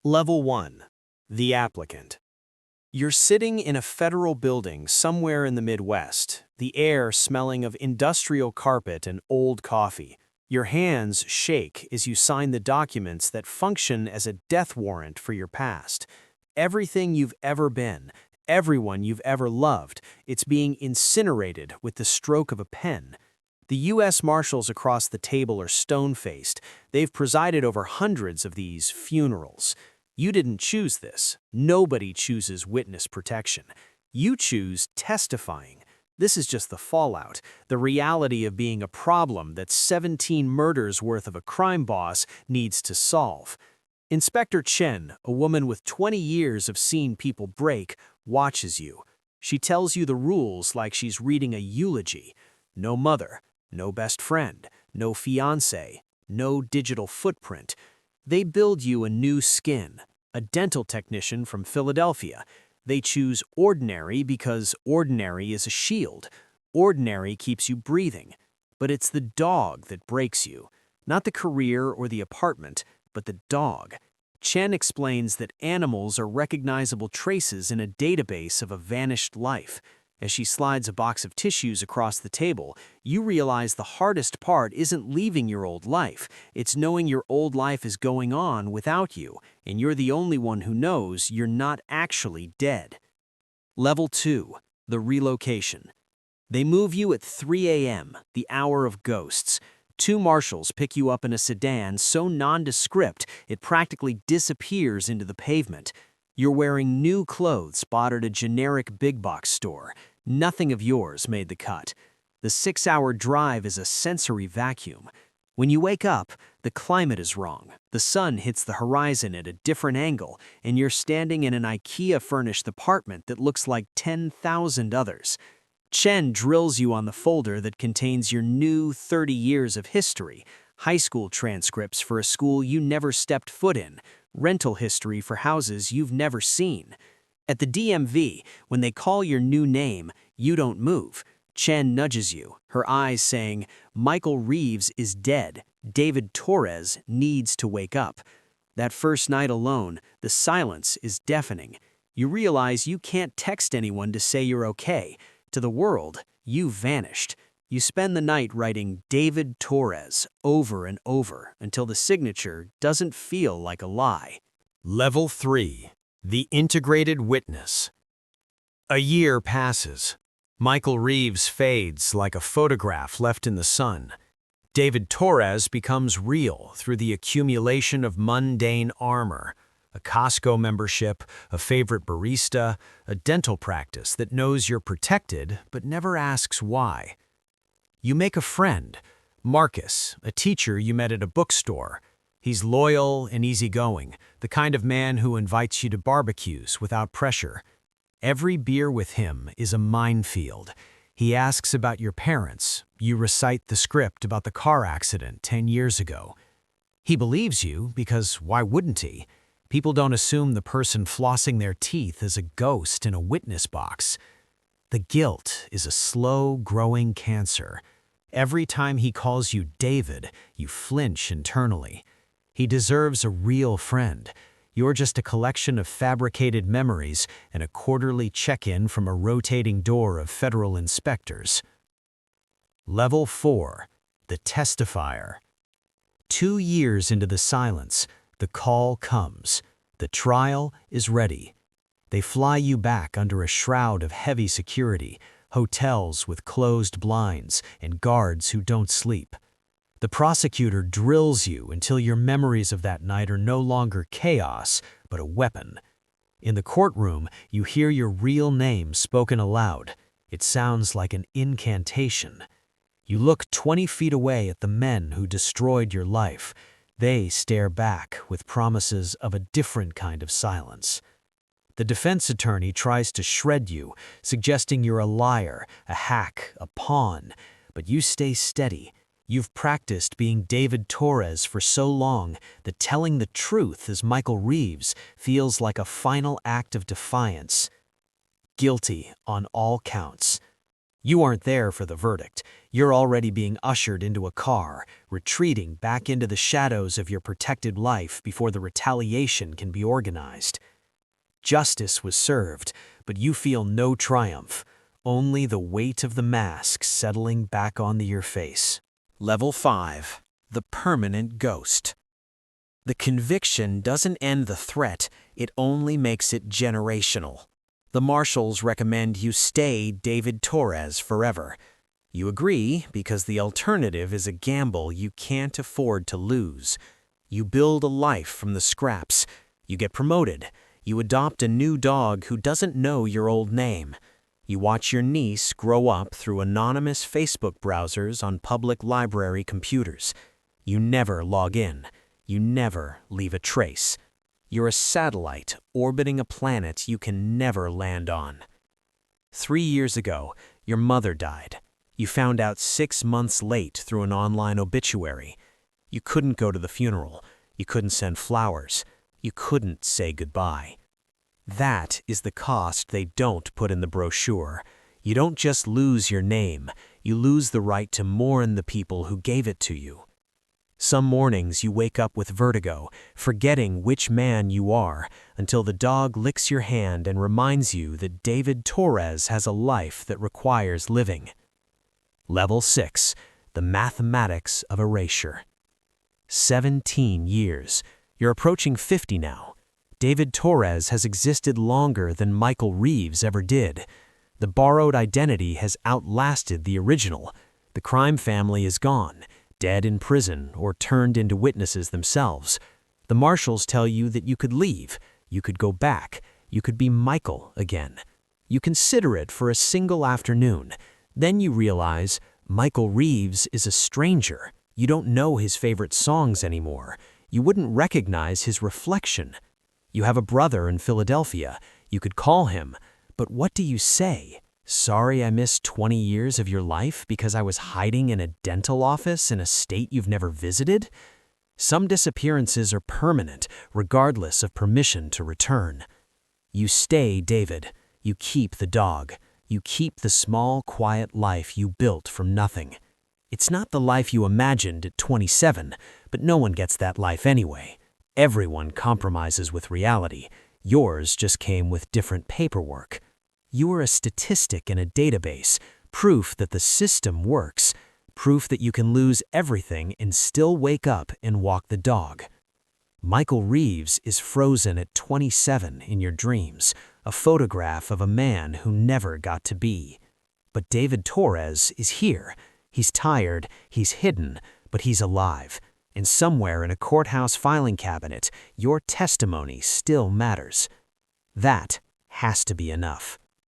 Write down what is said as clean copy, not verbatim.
Level 1. The applicant. You're sitting in a federal building somewhere in the Midwest, the air smelling of industrial carpet and old coffee. Your hands shake as you sign the documents that function as a death warrant for your past. Everything you've ever been, everyone you've ever loved, it's being incinerated with the stroke of a pen. The U.S. Marshals across the table are stone-faced. They've presided over hundreds of these funerals. You didn't choose this. Nobody chooses witness protection. You choose testifying. This is just the fallout, the reality of being a problem that 17 murders worth of a crime boss needs to solve. Inspector Chen, a woman with 20 years of seeing people break, watches you. She tells you the rules like she's reading a eulogy. No mother, no best friend, no fiancé, no digital footprint. They build you a new skin, a dental technician from Philadelphia. They choose ordinary because ordinary is a shield. Ordinary keeps you breathing. But it's the dog that breaks you. Not the career or the apartment, but the dog. Chen explains that animals are recognizable traces in a database of a vanished life. As she slides a box of tissues across the table, you realize the hardest part isn't leaving your old life. It's knowing your old life is going on without you, and you're the only one who knows you're not actually dead. Level 2. The relocation. They move you at 3 a.m., the hour of ghosts. Two marshals pick you up in a sedan so nondescript it practically disappears into the pavement. You're wearing new clothes bought at a generic big-box store. Nothing of yours made the cut. The 6-hour drive is a sensory vacuum. When you wake up, the climate is wrong. The sun hits the horizon at a different angle, and you're standing in an IKEA-furnished apartment that looks like 10,000 others. Chen drills you on the folder that contains your new 30 years of history, high school transcripts for a school you never stepped foot in, rental history for houses you've never seen. At the DMV, when they call your new name, you don't move. Chen nudges you, her eyes saying, "Michael Reeves is dead. David Torres needs to wake up." That first night alone, the silence is deafening. You realize you can't text anyone to say you're okay. To the world, you vanished. You spend the night writing David Torres over and over until the signature doesn't feel like a lie. Level 3. The integrated witness. A year passes. Michael Reeves fades like a photograph left in the sun. David Torres becomes real through the accumulation of mundane armor. A Costco membership, a favorite barista, a dental practice that knows you're protected but never asks why. You make a friend, Marcus, a teacher you met at a bookstore. He's loyal and easygoing, the kind of man who invites you to barbecues without pressure. Every beer with him is a minefield. He asks about your parents. You recite the script about the car accident 10 years ago. He believes you because why wouldn't he? People don't assume the person flossing their teeth is a ghost in a witness box. The guilt is a slow-growing cancer. Every time he calls you David, you flinch internally. He deserves a real friend. You're just a collection of fabricated memories and a quarterly check-in from a rotating door of federal inspectors. Level 4. The testifier. 2 years into the silence, the call comes. The trial is ready. They fly you back under a shroud of heavy security, hotels with closed blinds and guards who don't sleep. The prosecutor drills you until your memories of that night are no longer chaos, but a weapon. In the courtroom, you hear your real name spoken aloud. It sounds like an incantation. You look 20 feet away at the men who destroyed your life. They stare back with promises of a different kind of silence. The defense attorney tries to shred you, suggesting you're a liar, a hack, a pawn, but you stay steady. You've practiced being David Torres for so long that telling the truth as Michael Reeves feels like a final act of defiance. Guilty on all counts. You aren't there for the verdict. You're already being ushered into a car, retreating back into the shadows of your protected life before the retaliation can be organized. Justice was served, but you feel no triumph, only the weight of the mask settling back onto your face. Level 5. The Permanent Ghost. The conviction doesn't end the threat, it only makes it generational. The marshals recommend you stay David Torres forever. You agree because the alternative is a gamble you can't afford to lose. You build a life from the scraps. You get promoted. You adopt a new dog who doesn't know your old name. You watch your niece grow up through anonymous Facebook browsers on public library computers. You never log in. You never leave a trace. You're a satellite orbiting a planet you can never land on. 3 years ago, your mother died. You found out 6 months late through an online obituary. You couldn't go to the funeral. You couldn't send flowers. You couldn't say goodbye. That is the cost they don't put in the brochure. You don't just lose your name, you lose the right to mourn the people who gave it to you. Some mornings you wake up with vertigo, forgetting which man you are, until the dog licks your hand and reminds you that David Torres has a life that requires living. Level 6. The Mathematics of Erasure. 17 years. You're approaching 50 now. David Torres has existed longer than Michael Reeves ever did. The borrowed identity has outlasted the original. The crime family is gone, dead in prison or turned into witnesses themselves. The marshals tell you that you could leave, you could go back, you could be Michael again. You consider it for a single afternoon. Then you realize Michael Reeves is a stranger. You don't know his favorite songs anymore. You wouldn't recognize his reflection. You have a brother in Philadelphia. You could call him. But what do you say? Sorry I missed 20 years of your life because I was hiding in a dental office in a state you've never visited? Some disappearances are permanent, regardless of permission to return. You stay David. You keep the dog. You keep the small, quiet life you built from nothing. It's not the life you imagined at 27, but no one gets that life anyway. Everyone compromises with reality. Yours just came with different paperwork. You are a statistic in a database, proof that the system works, proof that you can lose everything and still wake up and walk the dog. Michael Reeves is frozen at 27 in your dreams, a photograph of a man who never got to be. But David Torres is here. He's tired, he's hidden, but he's alive. And somewhere in a courthouse filing cabinet, your testimony still matters. That has to be enough.